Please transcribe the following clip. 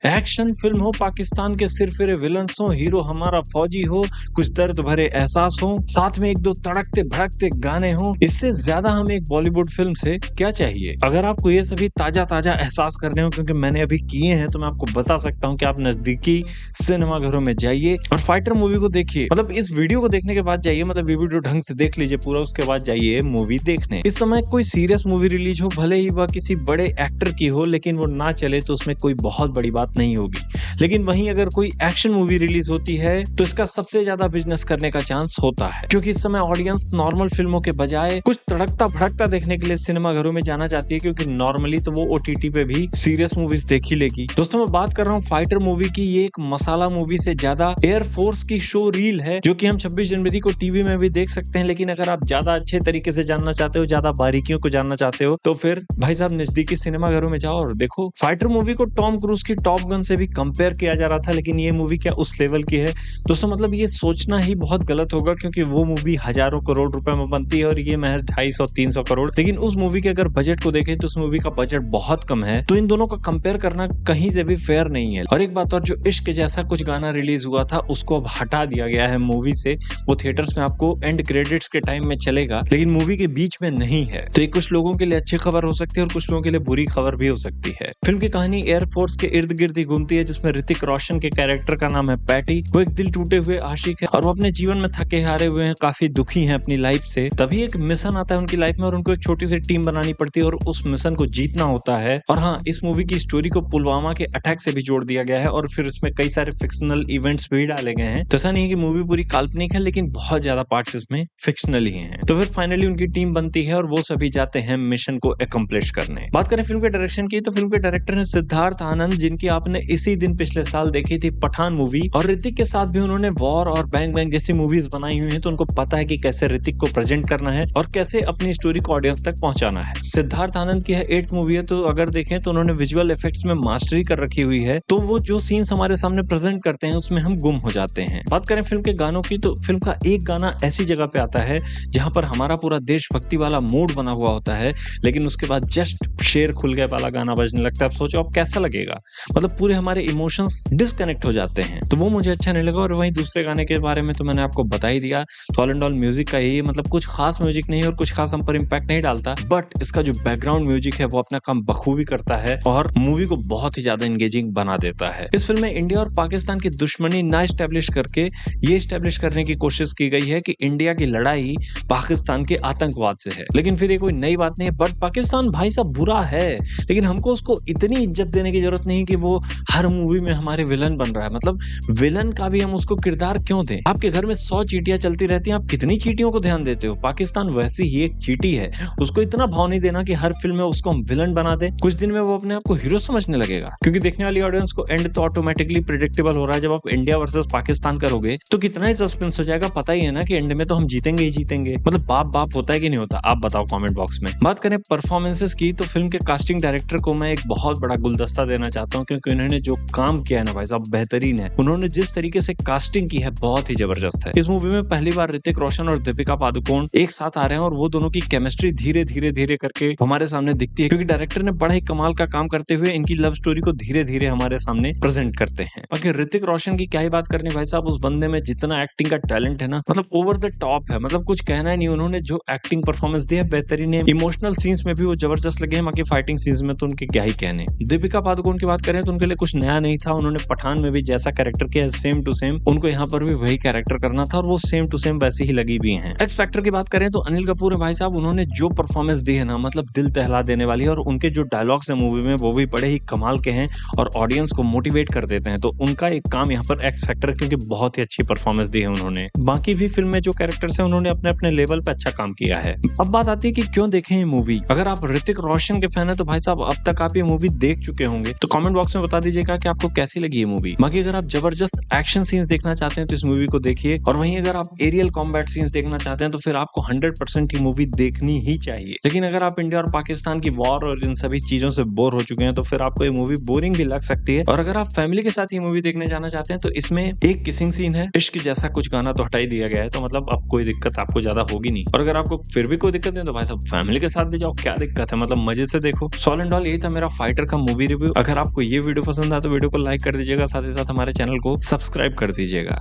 Action film हो, पाकिस्तान के सिरफिरे villains हो, हीरो हमारा फौजी हो, कुछ दर्द भरे एहसास हो, साथ में एक दो तड़कते भड़कते गाने हो, इससे ज्यादा हमें एक बॉलीवुड फिल्म से क्या चाहिए। अगर आपको ये सभी ताजा ताजा एहसास करने हो, क्योंकि मैंने अभी किए हैं, तो मैं आपको बता सकता हूँ कि आप नजदीकी सिनेमा घरों में जाइए और फाइटर मूवी को देखिए। मतलब इस वीडियो को देखने के बाद जाइए, मतलब ये वीडियो ढंग से देख लीजिए पूरा, उसके बाद जाइए मूवी देखने। इस समय कोई सीरियस मूवी रिलीज हो, भले ही वह किसी बड़े एक्टर की हो, लेकिन वो ना चले तो उसमें कोई बहुत बड़ी बात नहीं होगी। लेकिन वहीं अगर कोई एक्शन मूवी रिलीज होती है तो इसका सबसे ज्यादा बिजनेस करने का चांस होता है, क्योंकि इस समय ऑडियंस नॉर्मल फिल्मों के बजाय कुछ तड़कता भड़कता देखने के लिए सिनेमा घरों में जाना चाहती है, क्योंकि नॉर्मली तो वो ओटीटी पे भी सीरियस मूवीज देख ही लेगी। दोस्तों मैं बात कर रहा हूँ फाइटर मूवी की। ये एक मसाला मूवी से ज्यादा एयरफोर्स की शो रील है, जो कि हम 26 जनवरी को टीवी में भी देख सकते हैं। लेकिन अगर आप ज्यादा अच्छे तरीके से जानना चाहते हो, ज्यादा बारीकियों को जानना चाहते हो, तो फिर भाई साहब नजदीकी सिनेमा घरों में जाओ और देखो। फाइटर मूवी को टॉम क्रूज की टॉप गन से भी कंपेयर किया जा रहा था, लेकिन ये मूवी क्या उस लेवल की है? दोस्तों मतलब ये सोचना ही बहुत गलत होगा, क्योंकि वो मूवी हजारों करोड़ रुपए में बनती है और ये महज 250-300 करोड़। लेकिन उस मूवी के अगर बजट को देखें तो उस मूवी का बजट बहुत कम है, तो इन दोनों का कंपेयर करना कहीं से भी फेयर नहीं है। और एक बात और, जो इश्क जैसा कुछ गाना रिलीज हुआ था उसको अब हटा दिया गया है मूवी से। वो थिएटर्स में आपको एंड क्रेडिट्स के टाइम में चलेगा, लेकिन मूवी के बीच में नहीं है। तो ये कुछ लोगों के लिए अच्छी खबर हो सकती है और कुछ लोगों के लिए बुरी खबर भी हो सकती है। फिल्म की कहानी एयरफोर्स के इर्द गिर्द ही घूमती है, जिसमें ऋतिक रोशन के कैरेक्टर का नाम है पैटी। वो एक दिल टूटे हुए आशिक है और वो अपने जीवन में थके हारे हुए हैं, काफी दुखी हैं अपनी लाइफ से। तभी एक मिशन आता है उनकी लाइफ में और उनको एक छोटी सी टीम बनानी पड़ती है और उस मिशन को जीतना होता है। और हाँ, इस मूवी की स्टोरी को पुलवामा के अटैक से भी जोड़ दिया गया है और फिर इसमें कई सारे फिक्शनल इवेंट्स भी डाले गए हैं। तो ऐसा नहीं है कि मूवी पूरी काल्पनिक है, लेकिन बहुत ज्यादा पार्ट्स इसमें फिक्शनल ही हैं। तो फिर फाइनली उनकी टीम बनती है और वो सभी जाते हैं मिशन को एकम्प्लिश करने। बात करें फिल्म के डायरेक्शन की, तो फिल्म के डायरेक्टर है सिद्धार्थ आनंद, जिनकी आपने इसी दिन पिछले साल देखी थी पठान मूवी। और ऋतिक के साथ भी उन्होंने वॉर और बैंग बैंग जैसी मूवीज बनाई हुई हैं, तो उनको पता है कि कैसे ऋतिक को प्रेजेंट करना है और कैसे अपनी स्टोरी को ऑडियंस तक पहुंचाना है। सिद्धार्थ आनंद की है 8th मूवी है, तो अगर देखें तो उन्होंने विजुअल इफेक्ट्स में मास्टरी कर रखी हुई है, तो वो जो सीन्स हमारे सामने प्रेजेंट करते हैं उसमें हम गुम हो जाते हैं। बात करें फिल्म के गानों की, तो फिल्म का एक गाना ऐसी जगह पे आता है जहां पर हमारा पूरा देशभक्ति वाला मूड बना हुआ होता है, लेकिन उसके बाद जस्ट शेर खुल गए वाला गाना बजने लगता है। अब सोचो अब कैसा लगेगा, मतलब पूरे हमारे इमोशंस डिस्कनेक्ट हो जाते हैं। तो वो मुझे अच्छा नहीं लगा। और वहीं दूसरे गाने के बारे में तो मैंने आपको बता ही दिया। तो ऑल एंड ऑल म्यूजिक का यही, मतलब कुछ खास म्यूजिक नहीं है और कुछ खास हम पर इम्पैक्ट नहीं डालता, बट इसका जो बैकग्राउंड म्यूजिक है वो अपना काम बखूबी करता है और मूवी को बहुत ही ज्यादा एंगेजिंग बना देता है। इस फिल्म में इंडिया और पाकिस्तान की दुश्मनी ना एस्टेब्लिश करके ये एस्टेब्लिश करने की कोशिश की गई है कि इंडिया की लड़ाई पाकिस्तान के आतंकवाद से है। लेकिन फिर ये कोई नई बात नहीं है, बट पाकिस्तान भाई साहब बुरा है, लेकिन हमको उसको इतनी इज्जत देने की जरूरत नहीं कि वो हर मूवी में हमारे विलन बन रहा है। मतलब विलन का भी हम उसको किरदार क्यों दें? आपके घर में 100 चींटियां चलती रहती हैं, आप कितनी चींटियों को ध्यान देते हो? पाकिस्तान वैसी ही एक चींटी है, उसको इतना भाव नहीं देना कि हर फिल्म में उसको हम विलन बना दे। कुछ दिन में वो अपने आप को हीरो समझने लगेगा, क्योंकि देखने वाली ऑडियंस को एंड तो ऑटोमेटिकली प्रेडिक्टेबल हो रहा है। जब आप इंडिया वर्सेस पाकिस्तान करोगे तो कितना ही सस्पेंस हो जाएगा, पता ही है ना कि एंड में तो हम जीतेंगे ही जीतेंगे। मतलब बाप बाप होता है कि नहीं होता? आप बताओ कमेंट बॉक्स में। बात करें परफॉर्मेंसेस की, तो फिल्म के कास्टिंग डायरेक्टर को मैं एक बहुत बड़ा गुलदस्ता देना चाहता हूँ, क्योंकि उन्होंने जो काम किया है ना भाई साहब बेहतरीन है। उन्होंने जिस तरीके से कास्टिंग की है बहुत ही जबरदस्त है। इस मूवी में पहली बार ऋतिक रोशन और दीपिका पादुकोण एक साथ आ रहे हैं और वो दोनों की केमिस्ट्री धीरे धीरे धीरे करके हमारे सामने दिखती है, क्योंकि डायरेक्टर ने बड़ा ही कमाल का काम करते हुए इनकी लव स्टोरी को धीरे धीरे हमारे सामने प्रेजेंट करते हैं। बाकी ऋतिक रोशन की क्या ही बात करनी भाई साहब, उस बंदे में जितना एक्टिंग का टैलेंट है ना, मतलब ओवर द टॉप है, मतलब कुछ कहना ही नहीं। उन्होंने जो एक्टिंग परफॉर्मेंस दी है बेहतरीन है। इमोशनल सीन्स में भी वो जबरदस्त लगे हैं, बाकी फाइटिंग सीन्स में तो उनके क्या ही कहने। दीपिका पादुकोण की बात करें तो उनके लिए कुछ नया नहीं था। उन्होंने पठान में भी जैसा कैरेक्टर किया है सेम टू सेम, उनको यहाँ पर भी वही कैरेक्टर करना था और वो सेम टू सेम वैसे ही लगी भी हैं। एक्स फैक्टर की बात करें तो अनिल कपूर है भाई साहब, उन्होंने जो परफॉर्मेंस दी है ना, मतलब दिल दहला देने वाली है। और उनके जो डायलॉग्स है मूवी में वो भी बड़े ही कमाल के हैं और ऑडियंस को मोटिवेट कर देते हैं। तो उनका एक काम यहाँ पर एक्स फैक्टर, क्योंकि बहुत ही अच्छी परफॉर्मेंस दी है उन्होंने। बाकी भी फिल्म में जो कैरेक्टर्स हैं उन्होंने अपने अपने लेवल पे अच्छा काम किया है। अब बात आती है कि क्यों देखें ये मूवी। अगर आप ऋतिक रोशन के फैन है तो भाई साहब अब तक आप ये मूवी देख चुके होंगे, तो कमेंट बॉक्स में बता दीजिएगा कि आपको कैसी लगी ये मूवी। बाकी अगर आप जबरदस्त एक्शन सीन्स देखना चाहते हैं तो इस मूवी को देखिए, और वहीं अगर आप एरियल कॉम्बैट सीन्स देखना चाहते हैं तो फिर आपको 100% ये मूवी देखनी ही चाहिए। लेकिन अगर आप इंडिया और पाकिस्तान की वॉर और इन सभी चीजों से बोर हो चुके हैं तो फिर आपको ये मूवी बोरिंग भी लग सकती है। और अगर आप फैमिली के साथ ये मूवी देखने जाना चाहते हैं तो इसमें एक किसिंग सीन है, इश्क जैसा कुछ गाना तो हटा ही दिया गया है, तो मतलब अब कोई दिक्कत आपको ज्यादा होगी नहीं। और अगर आपको फिर भी कोई दिक्कत नहीं तो भाई साहब फैमिली के साथ भी जाओ, क्या दिक्कत है, मतलब मजे से देखो। ऑल एंड ऑल यही था मेरा फाइटर का मूवी रिव्यू। अगर आपको ये वीडियो पसंद आया तो वीडियो को लाइक कर दीजिएगा, साथ ही साथ हमारे चैनल को सब्सक्राइब कर दीजिएगा।